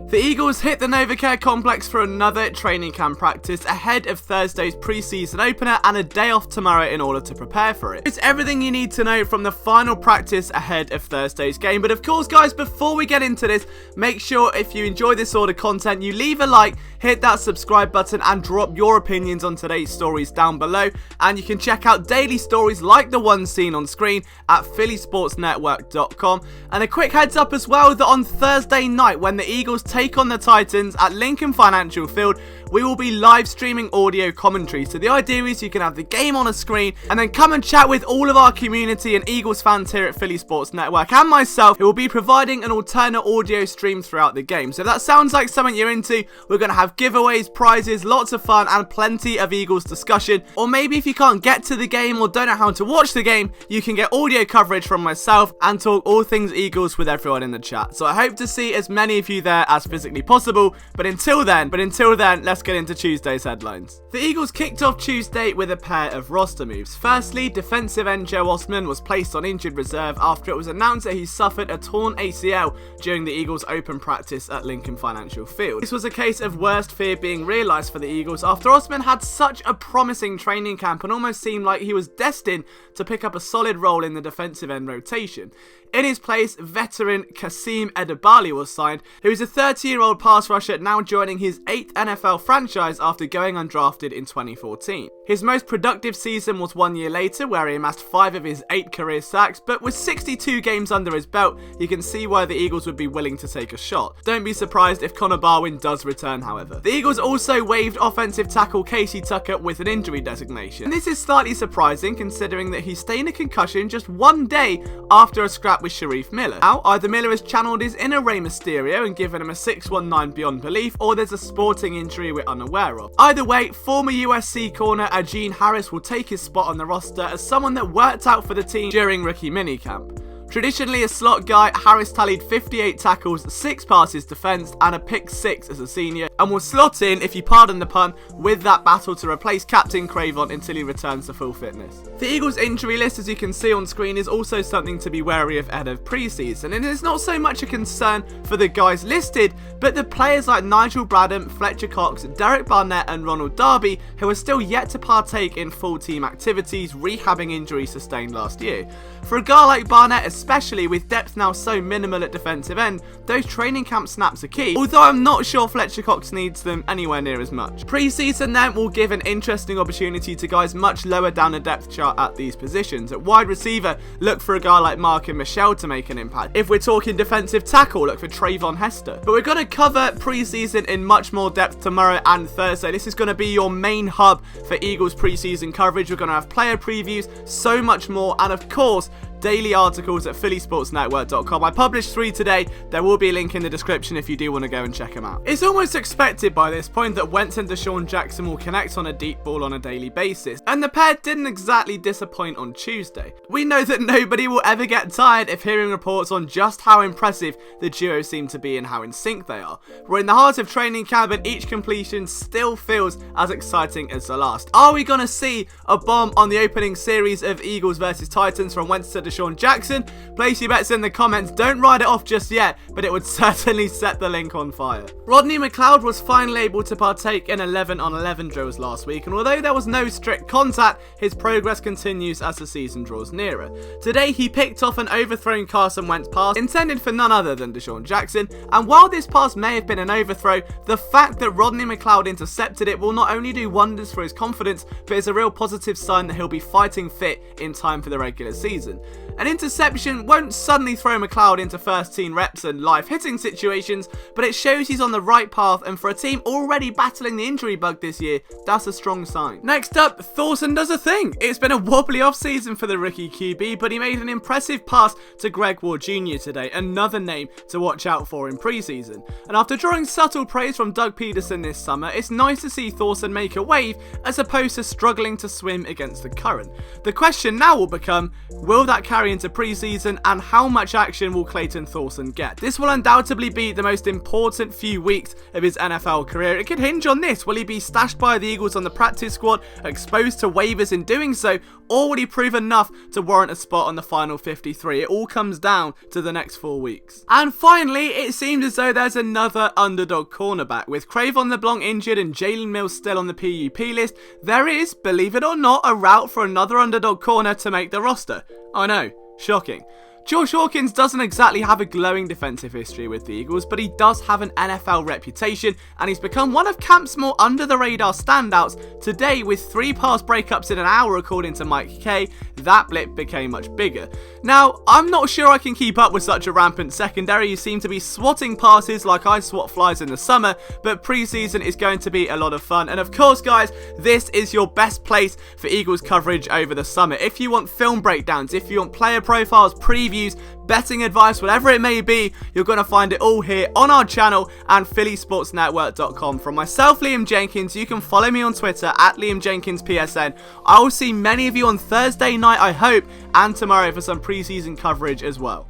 The Eagles hit the Novacare complex for another training camp practice ahead of Thursday's preseason opener and a day off tomorrow in order to prepare for it. It's everything you need to know from the final practice ahead of Thursday's game. But of course, guys, before we get into this, make sure if you enjoy this sort of content, you leave a like, hit that subscribe button and drop your opinions on today's stories down below. And you can check out daily stories like the one seen on screen at phillysportsnetwork.com. And a quick heads up as well that on Thursday night, when the Eagles take on the Titans at Lincoln Financial Field, we will be live streaming audio commentary. So the idea is you can have the game on a screen and then come and chat with all of our community and Eagles fans here at Philly Sports Network and myself, who will be providing an alternate audio stream throughout the game. So if that sounds like something you're into, we're going to have giveaways, prizes, lots of fun and plenty of Eagles discussion. Or maybe if you can't get to the game or don't know how to watch the game, you can get audio coverage from myself and talk all things Eagles with everyone in the chat. So I hope to see as many of you there as physically possible. But until then, let's get into Tuesday's headlines. The Eagles kicked off Tuesday with a pair of roster moves. Firstly, defensive end Joe Osman was placed on injured reserve after it was announced that he suffered a torn ACL during the Eagles open practice at Lincoln Financial Field. This was a case of worst fear being realised for the Eagles after Osman had such a promising training camp and almost seemed like he was destined to pick up a solid role in the defensive end rotation. In his place, veteran Kasim Edebali was signed, who is a 30-year-old pass rusher now joining his 8th NFL franchise after going undrafted in 2014. His most productive season was 1 year later, where he amassed 5 of his 8 career sacks, but with 62 games under his belt, you can see why the Eagles would be willing to take a shot. Don't be surprised if Connor Barwin does return, however. The Eagles also waived offensive tackle Casey Tucker with an injury designation. And this is slightly surprising considering that he sustained a concussion just 1 day after a scrap with Sharif Miller. Now, either Miller has channeled his inner Rey Mysterio and given him a 619 beyond belief, or there's a sporting injury we're unaware of. Either way, former USC corner Ajeen Harris will take his spot on the roster as someone that worked out for the team during rookie minicamp. Traditionally a slot guy, Harris tallied 58 tackles, 6 passes defensed, and a pick 6 as a senior, and will slot in, if you pardon the pun, with that battle to replace Captain Cravon until he returns to full fitness. The Eagles' injury list, as you can see on screen, is also something to be wary of ahead of preseason, and it's not so much a concern for the guys listed, but the players like Nigel Bradham, Fletcher Cox, Derek Barnett, and Ronald Darby, who are still yet to partake in full team activities, rehabbing injuries sustained last year. For a guy like Barnett, especially with depth now so minimal at defensive end, those training camp snaps are key, although I'm not sure Fletcher Cox needs them anywhere near as much. Preseason then will give an interesting opportunity to guys much lower down the depth chart at these positions. At wide receiver, look for a guy like Mark and Michelle to make an impact. If we're talking defensive tackle, look for Trayvon Hester. But we're going to cover preseason in much more depth tomorrow and Thursday. This is going to be your main hub for Eagles preseason coverage. We're going to have player previews, so much more, and of course, daily articles at phillysportsnetwork.com. I published 3 today. There will be a link in the description if you do want to go and check them out. It's almost expected by this point that Wentz and Deshaun Jackson will connect on a deep ball on a daily basis, and the pair didn't exactly disappoint on Tuesday. We know that nobody will ever get tired of hearing reports on just how impressive the duo seem to be and how in sync they are. We're in the heart of training camp and each completion still feels as exciting as the last. Are we going to see a bomb on the opening series of Eagles versus Titans from Wentz to Deshaun Jackson? Place your bets in the comments. Don't write it off just yet, but it would certainly set the link on fire. Rodney McLeod was finally able to partake in 11-on-11 drills last week, and although there was no strict contact, his progress continues as the season draws nearer. Today he picked off an overthrown Carson Wentz pass intended for none other than Deshaun Jackson, and while this pass may have been an overthrow, the fact that Rodney McLeod intercepted it will not only do wonders for his confidence, but is a real positive sign that he'll be fighting fit in time for the regular season. An interception won't suddenly throw McLeod into first team reps and live hitting situations, but it shows he's on the right path, and for a team already battling the injury bug this year, that's a strong sign. Next up, Thorson does a thing. It's been a wobbly offseason for the rookie QB, but he made an impressive pass to Greg Ward Jr. today, another name to watch out for in preseason. And after drawing subtle praise from Doug Peterson this summer, it's nice to see Thorson make a wave as opposed to struggling to swim against the current. The question now will become, will that carry way into preseason, and how much action will Clayton Thorson get? This will undoubtedly be the most important few weeks of his NFL career. It could hinge on this. Will he be stashed by the Eagles on the practice squad, exposed to waivers in doing so, or will he prove enough to warrant a spot on the final 53? It all comes down to the next 4 weeks. And finally, it seems as though there's another underdog cornerback. With Crayvon LeBlanc injured and Jalen Mills still on the PUP list, there is, believe it or not, a route for another underdog corner to make the roster. I know, shocking. Josh Hawkins doesn't exactly have a glowing defensive history with the Eagles, but he does have an NFL reputation, and he's become one of camp's more under-the-radar standouts. Today, with 3 pass breakups in an hour according to Mike K, that blip became much bigger. Now, I'm not sure I can keep up with such a rampant secondary. You seem to be swatting passes like I swat flies in the summer, but preseason is going to be a lot of fun. And of course, guys, this is your best place for Eagles coverage over the summer. If you want film breakdowns, if you want player profiles, previews, betting advice, whatever it may be, you're going to find it all here on our channel and phillysportsnetwork.com. From myself, Liam Jenkins, you can follow me on Twitter at LiamJenkinsPSN. I will see many of you on Thursday night, I hope, and tomorrow for some preseason coverage as well.